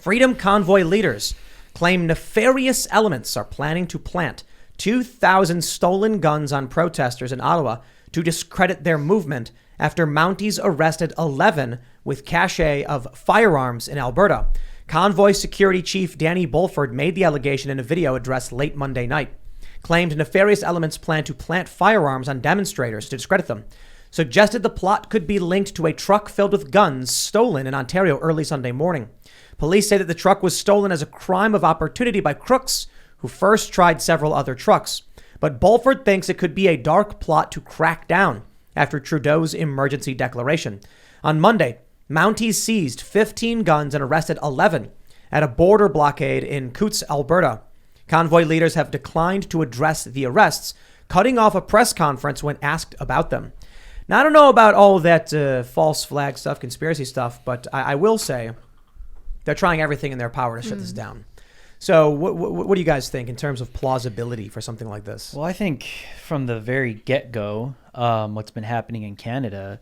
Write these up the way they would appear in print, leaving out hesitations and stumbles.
Freedom Convoy leaders claim nefarious elements are planning to plant 2,000 stolen guns on protesters in Ottawa to discredit their movement after Mounties arrested 11 with cache of firearms in Alberta. Convoy Security Chief Danny Bulford made the allegation in a video addressed late Monday night. Claimed nefarious elements plan to plant firearms on demonstrators to discredit them. Suggested the plot could be linked to a truck filled with guns stolen in Ontario early Sunday morning. Police say that the truck was stolen as a crime of opportunity by crooks who first tried several other trucks. But Bulford thinks it could be a dark plot to crack down after Trudeau's emergency declaration. On Monday, Mounties seized 15 guns and arrested 11 at a border blockade in Coutts, Alberta. Convoy leaders have declined to address the arrests, cutting off a press conference when asked about them. Now, I don't know about all that false flag stuff, conspiracy stuff, but I will say they're trying everything in their power to shut this down. So what do you guys think in terms of plausibility for something like this? Well, I think from the very get-go, what's been happening in Canada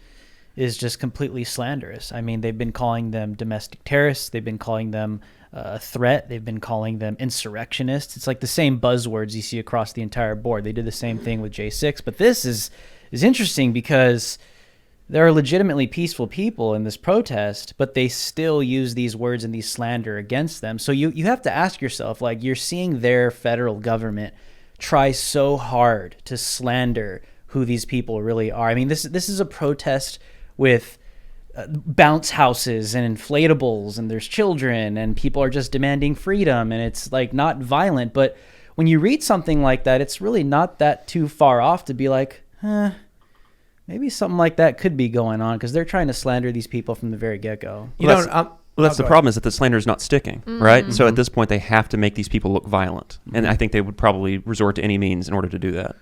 is just completely slanderous. I mean, they've been calling them domestic terrorists. They've been calling them a threat. They've been calling them insurrectionists. It's like the same buzzwords you see across the entire board. They did the same thing with J6. But this is interesting because there are legitimately peaceful people in this protest, but they still use these words and these slander against them. So you have to ask yourself, like, you're seeing their federal government try so hard to slander who these people really are. I mean, this is a protest with bounce houses and inflatables, and there's children, and people are just demanding freedom, and it's like not violent. But when you read something like that, it's really not that too far off to be like, maybe something like that could be going on, because they're trying to slander these people from the very get-go. That's the problem, is that the slander is not sticking, right? So at this point, they have to make these people look violent. And I think they would probably resort to any means in order to do that.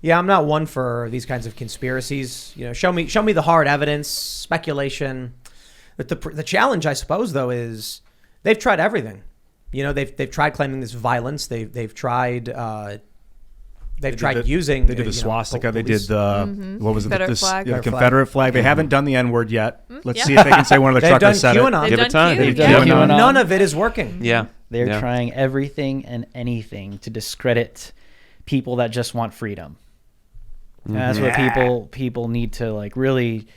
Yeah, I'm not one for these kinds of conspiracies. You know, show me the hard evidence, speculation. But the challenge, I suppose, though, is they've tried everything. You know, they've tried claiming this violence. They've tried using. They did the swastika. They did the what was it? Confederate flag. The Confederate flag. They haven't done the N-word yet. Let's see if they can say one of the truckers said it. Give it time. They've done QAnon. None of it is working. Yeah. They're trying everything and anything to discredit people that just want freedom. And that's what people need to, like, really.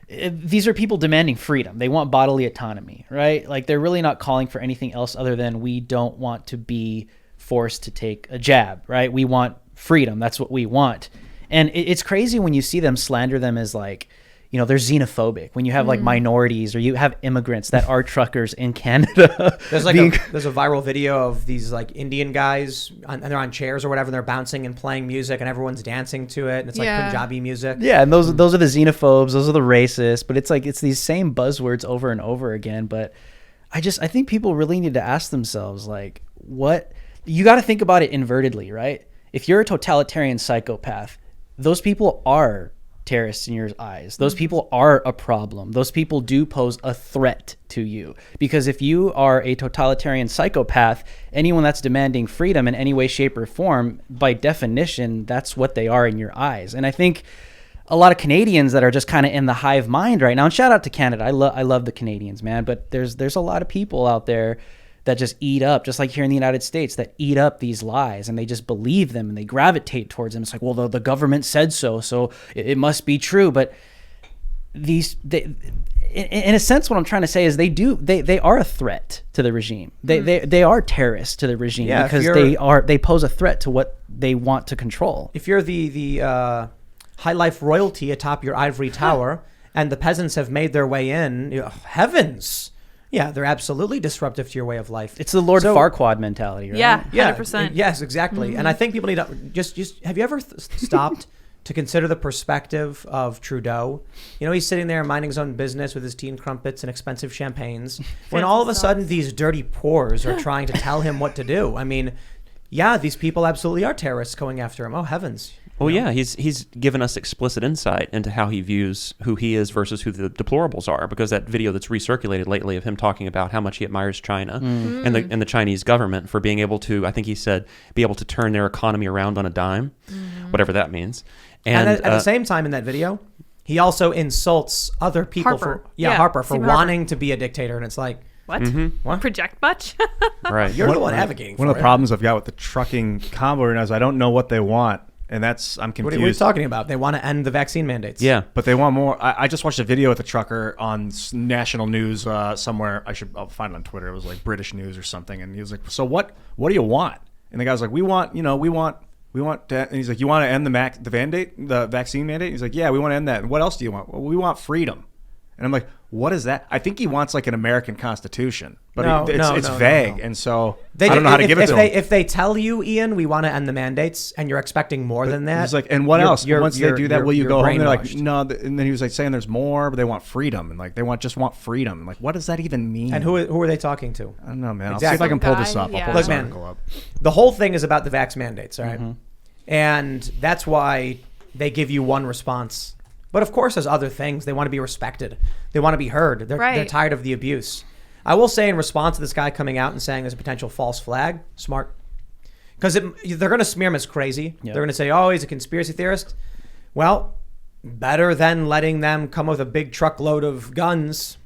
These are people demanding freedom. They want bodily autonomy, right? Like, they're really not calling for anything else other than we don't want to be forced to take a jab, right? We want freedom. That's what we want. And it's crazy when you see them slander them as, like, you know, they're xenophobic. When you have like minorities, or you have immigrants that are truckers in Canada. There's a viral video of these like Indian guys and they're on chairs or whatever, and they're bouncing and playing music and everyone's dancing to it, and it's like Punjabi music. Yeah, and those are the xenophobes, those are the racists, but it's like it's these same buzzwords over and over again. But I think people really need to ask themselves, like, what you got to think about it invertedly, right? If you're a totalitarian psychopath, those people are terrorists in your eyes. Those people are a problem. Those people do pose a threat to you. Because if you are a totalitarian psychopath, anyone that's demanding freedom in any way, shape, or form, by definition, that's what they are in your eyes. And I think a lot of Canadians that are just kind of in the hive mind right now, and shout out to Canada, I love the Canadians, man, but there's a lot of people out there that just eat up, just like here in the United States, that eat up these lies, and they just believe them and they gravitate towards them. It's like, well, the government said so it must be true. But in a sense, what I'm trying to say is they are a threat to the regime. They are terrorists to the regime, because they pose a threat to what they want to control. If you're the high life royalty atop your ivory tower, and the peasants have made their way in, heavens. Yeah, they're absolutely disruptive to your way of life. It's the Lord Farquaad mentality, right? Yeah, 100%. Yes, exactly. And I think people need to just have you ever stopped to consider the perspective of Trudeau? You know, he's sitting there minding his own business with his tea crumpets and expensive champagnes, when all of a sudden these dirty pores are trying to tell him what to do. I mean, yeah, these people absolutely are terrorists going after him. Oh, heavens. Well, yeah, he's given us explicit insight into how he views who he is versus who the deplorables are, because that video that's recirculated lately of him talking about how much he admires China and the Chinese government for being able to, I think he said, be able to turn their economy around on a dime, whatever that means. And at the same time in that video, he also insults other people Harper. Harper for wanting to be a dictator, and it's like, What? What? Project much? Right. You're the one advocating for it. One of the problems I've got with the trucking convoy now is I don't know what they want, and I'm What confused. are you talking about? They want to end the vaccine mandates. Yeah. But they want more. I just watched a video with the trucker on national news somewhere. I'll find it on Twitter. It was like British news or something, and he was like, "So what do you want?" And the guy's like, "We want to," and he's like, "You want to end the vaccine mandate?" He's like, "Yeah, we want to end that." And what else do you want? Well, we want freedom. And I'm like, what is that? I think he wants like an American Constitution, but it's vague, and so I don't know how to give it to him. If they tell you, Ian, we want to end the mandates, and you're expecting more than that, he's like, and what else? Once they do that, will you go home? They're like, no. And then he was like saying there's more, but they want freedom, and like they just want freedom. And like, what does that even mean? And who are they talking to? I don't know, man. Exactly. I'll see if I can pull this up. Yeah. I'll pull Look, this man, article up. the whole thing is about the vax mandates, all right? And that's why they give you one response. But of course, there's other things. They want to be respected. They want to be heard. They're tired of the abuse. I will say in response to this guy coming out and saying there's a potential false flag, smart. Because they're going to smear him as crazy. Yep. They're going to say, oh, he's a conspiracy theorist. Well, better than letting them come with a big truckload of guns.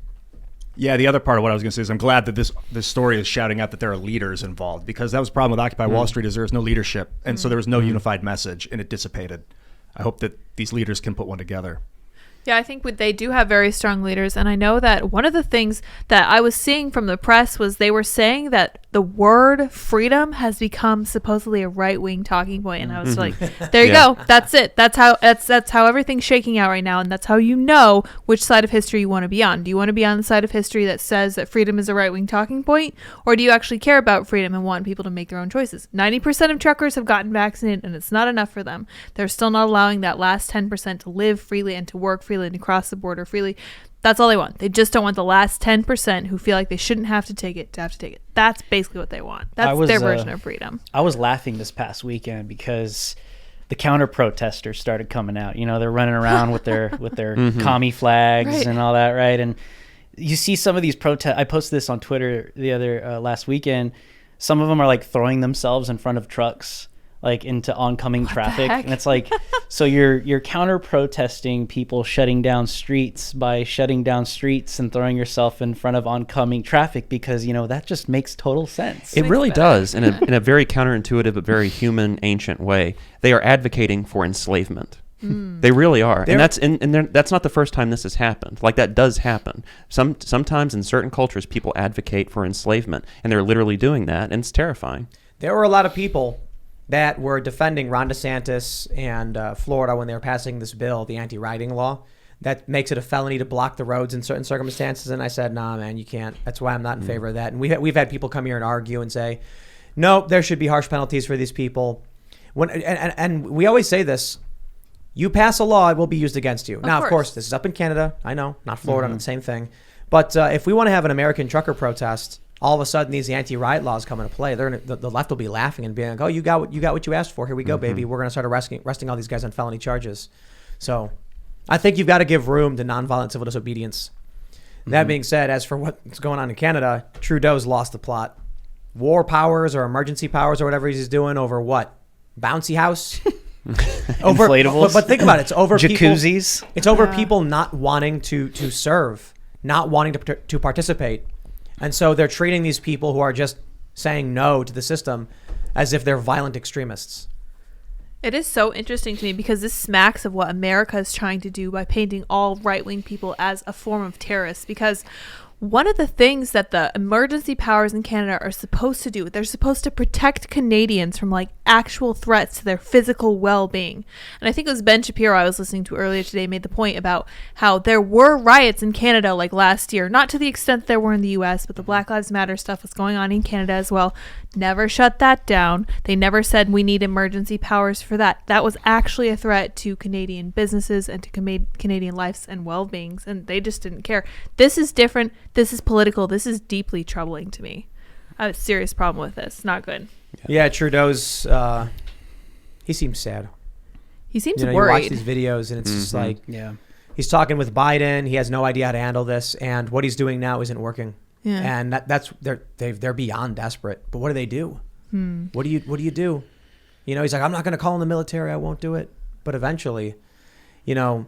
Yeah, the other part of what I was going to say is I'm glad that this story is shouting out that there are leaders involved, because that was the problem with Occupy Wall Street is there was no leadership. And so there was no unified message, and it dissipated. I hope that these leaders can put one together. Yeah, I think they do have very strong leaders. And I know that one of the things that I was seeing from the press was they were saying that the word freedom has become supposedly a right-wing talking point. And I was like, there you go. That's it. That's how everything's shaking out right now. And that's how you know which side of history you want to be on. Do you want to be on the side of history that says that freedom is a right-wing talking point? Or do you actually care about freedom and want people to make their own choices? 90% of truckers have gotten vaccinated, and it's not enough for them. They're still not allowing that last 10% to live freely and to work freely and to cross the border freely. That's all they want. They just don't want the last 10% who feel like they shouldn't have to take it to have to take it. That's basically what they want. That's their version of freedom. I was laughing this past weekend because the counter protesters started coming out. You know, they're running around with their commie flags and all that, right? And you see some of these protests. I posted this on Twitter the other last weekend. Some of them are like throwing themselves in front of trucks, like into oncoming traffic, and it's like, so you're counter protesting people shutting down streets by shutting down streets and throwing yourself in front of oncoming traffic, because you know that just makes total sense. It really does, in a very counterintuitive but very human, ancient way. They are advocating for enslavement. They really are, and that's not the first time this has happened. Like, that does happen. Sometimes in certain cultures, people advocate for enslavement, and they're literally doing that, and it's terrifying. There were a lot of people that were defending Ron DeSantis and Florida when they were passing this bill, the anti-rioting law, that makes it a felony to block the roads in certain circumstances. And I said, nah, man, you can't. That's why I'm not in favor of that. And we've had people come here and argue and say, no, there should be harsh penalties for these people. And we always say this, you pass a law, it will be used against you. Now, of course, this is up in Canada. I know, not Florida, not the same thing. But if we want to have an American trucker protest, all of a sudden these anti-riot laws come into play. The left will be laughing and being like, "Oh, you got what you asked for. Here we go, baby. We're going to start arresting all these guys on felony charges." So, I think you've got to give room to nonviolent civil disobedience. That being said, as for what's going on in Canada, Trudeau's lost the plot. War powers or emergency powers or whatever he's doing over what? Bouncy house? Over inflatables. But think about it. It's over jacuzzis. It's over people not wanting to serve, not wanting to participate. And so they're treating these people who are just saying no to the system as if they're violent extremists. It is so interesting to me because this smacks of what America is trying to do by painting all right-wing people as a form of terrorists. Because one of the things that the emergency powers in Canada are supposed to do, they're supposed to protect Canadians from like actual threats to their physical well-being. And I think it was Ben Shapiro I was listening to earlier today made the point about how there were riots in Canada like last year, not to the extent there were in the US, but the Black Lives Matter stuff was going on in Canada as well. Never shut that down. They never said we need emergency powers for that. That was actually a threat to Canadian businesses and to Canadian lives and well-beings, and they just didn't care. This is different. This is political. This is deeply troubling to me. I have a serious problem with this. Not good. Yeah, Trudeau's, he seems sad. He seems worried. You watch these videos and it's just like, he's talking with Biden. He has no idea how to handle this. And what he's doing now isn't working. Yeah. And they're beyond desperate. But what do they do? What do you do? You know, he's like, I'm not going to call in the military. I won't do it. But eventually, you know,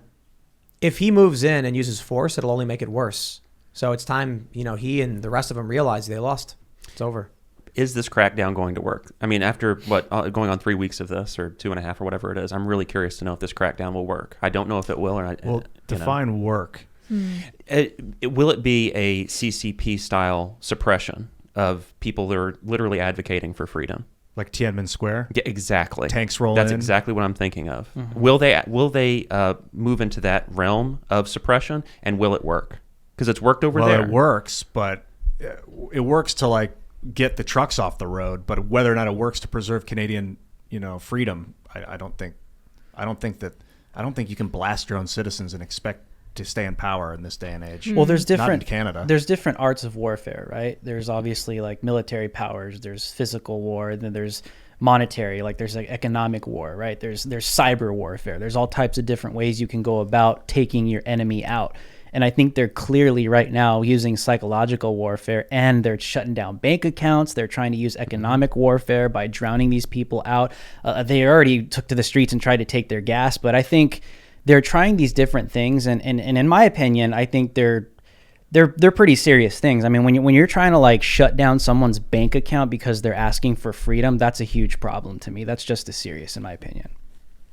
if he moves in and uses force, it'll only make it worse. So it's time, he and the rest of them realize they lost. It's over. Is this crackdown going to work? I mean, after going on 3 weeks of this, or 2.5, or whatever it is, I'm really curious to know if this crackdown will work. I don't know if it will or not. Well, define work. Will it be a CCP style suppression of people that are literally advocating for freedom? Like Tiananmen Square? Yeah, exactly. Tanks rolling That's in? exactly what I'm thinking of. Will they move into that realm of suppression, and will it work? Because it's worked over there. Well, it works, but it works to like get the trucks off the road. But whether or not it works to preserve Canadian, freedom, I don't think you can blast your own citizens and expect to stay in power in this day and age. Well, there's Not in different Canada. There's different arts of warfare, right? There's obviously like military powers, there's physical war, and then there's monetary, like there's like economic war, right? There's cyber warfare. There's all types of different ways you can go about taking your enemy out. And I think they're clearly right now using psychological warfare, and they're shutting down bank accounts. They're trying to use economic warfare by drowning these people out. They already took to the streets and tried to take their gas, but I think they're trying these different things, and in my opinion, I think they're pretty serious things. I mean, when you're trying to like shut down someone's bank account because they're asking for freedom, that's a huge problem to me. That's just as serious, in my opinion.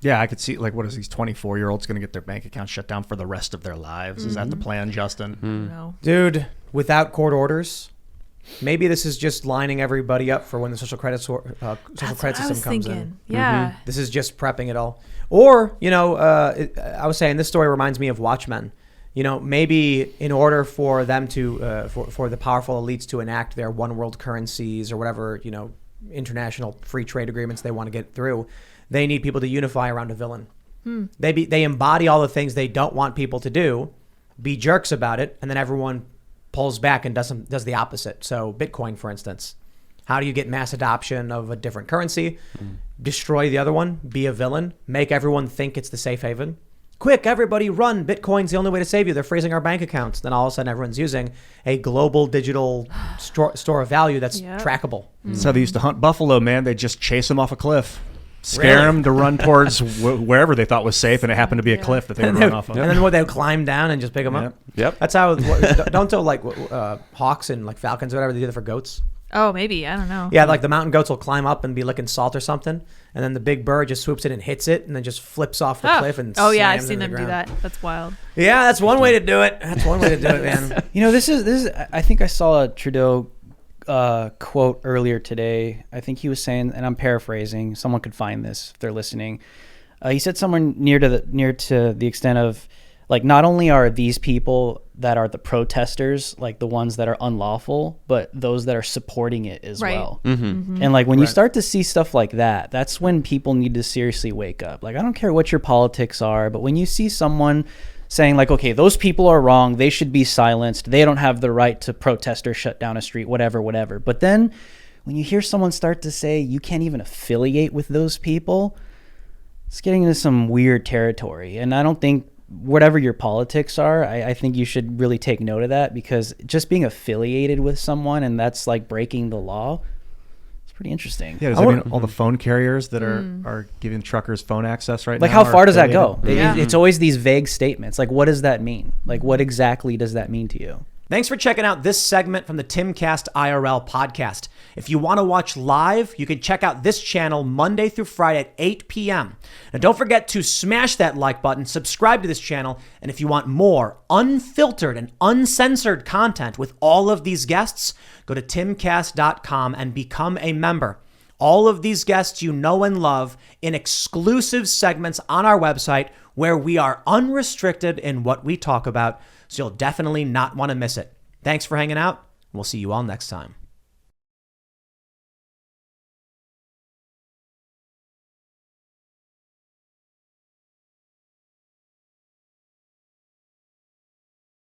Yeah, I could see, like, what is these 24-year-olds going to get their bank account shut down for the rest of their lives? Is that the plan, Justin? No. Dude, without court orders, maybe this is just lining everybody up for when the social credit system comes in. Yeah. This is just prepping it all. Or, I was saying this story reminds me of Watchmen. Maybe in order for them to, for the powerful elites to enact their one world currencies or whatever, international free trade agreements they want to get through, they need people to unify around a villain. They embody all the things they don't want people to do, be jerks about it, and then everyone pulls back and does the opposite. So Bitcoin, for instance, how do you get mass adoption of a different currency? Destroy the other one, be a villain, make everyone think it's the safe haven. Quick, everybody run. Bitcoin's the only way to save you. They're freezing our bank accounts. Then all of a sudden everyone's using a global digital store of value that's trackable. That's how they used to hunt buffalo, man. They just chase them off a cliff. Scare them to run towards wherever they thought was safe, and it happened to be a cliff that they would run off of. And then they would climb down and just pick them up. Yep. That's how, don't tell like hawks and like falcons or whatever, they do that for goats. Oh, maybe. I don't know. Yeah, like the mountain goats will climb up and be licking salt or something, and then the big bird just swoops in and hits it, and then just flips off the cliff and Oh, yeah, I've slams seen into them the do ground. that. That's wild. Yeah, that's one way to do it. Man. This is. I think I saw a Trudeau quote earlier today. I think he was saying, and I'm paraphrasing, someone could find this if they're listening. He said somewhere near to the extent of, like, not only are these people that are the protesters, like the ones that are unlawful, but those that are supporting it as well. And like when you start to see stuff like that, that's when people need to seriously wake up. Like, I don't care what your politics are, but when you see someone saying like, okay, those people are wrong, they should be silenced, they don't have the right to protest or shut down a street, whatever. But then when you hear someone start to say you can't even affiliate with those people, it's getting into some weird territory. And I don't think, whatever your politics are, I think you should really take note of that, because just being affiliated with someone and that's like breaking the law, it's pretty interesting. Yeah, does that mean all the phone carriers that are giving truckers phone access right now? Like, how far does that go? Yeah. It's always these vague statements. Like, what does that mean? Like, what exactly does that mean to you? Thanks for checking out this segment from the Timcast IRL podcast. If you want to watch live, you can check out this channel Monday through Friday at 8 p.m. And don't forget to smash that like button, subscribe to this channel, and if you want more unfiltered and uncensored content with all of these guests, go to timcast.com and become a member. All of these guests you know and love in exclusive segments on our website where we are unrestricted in what we talk about, so you'll definitely not want to miss it. Thanks for hanging out. We'll see you all next time.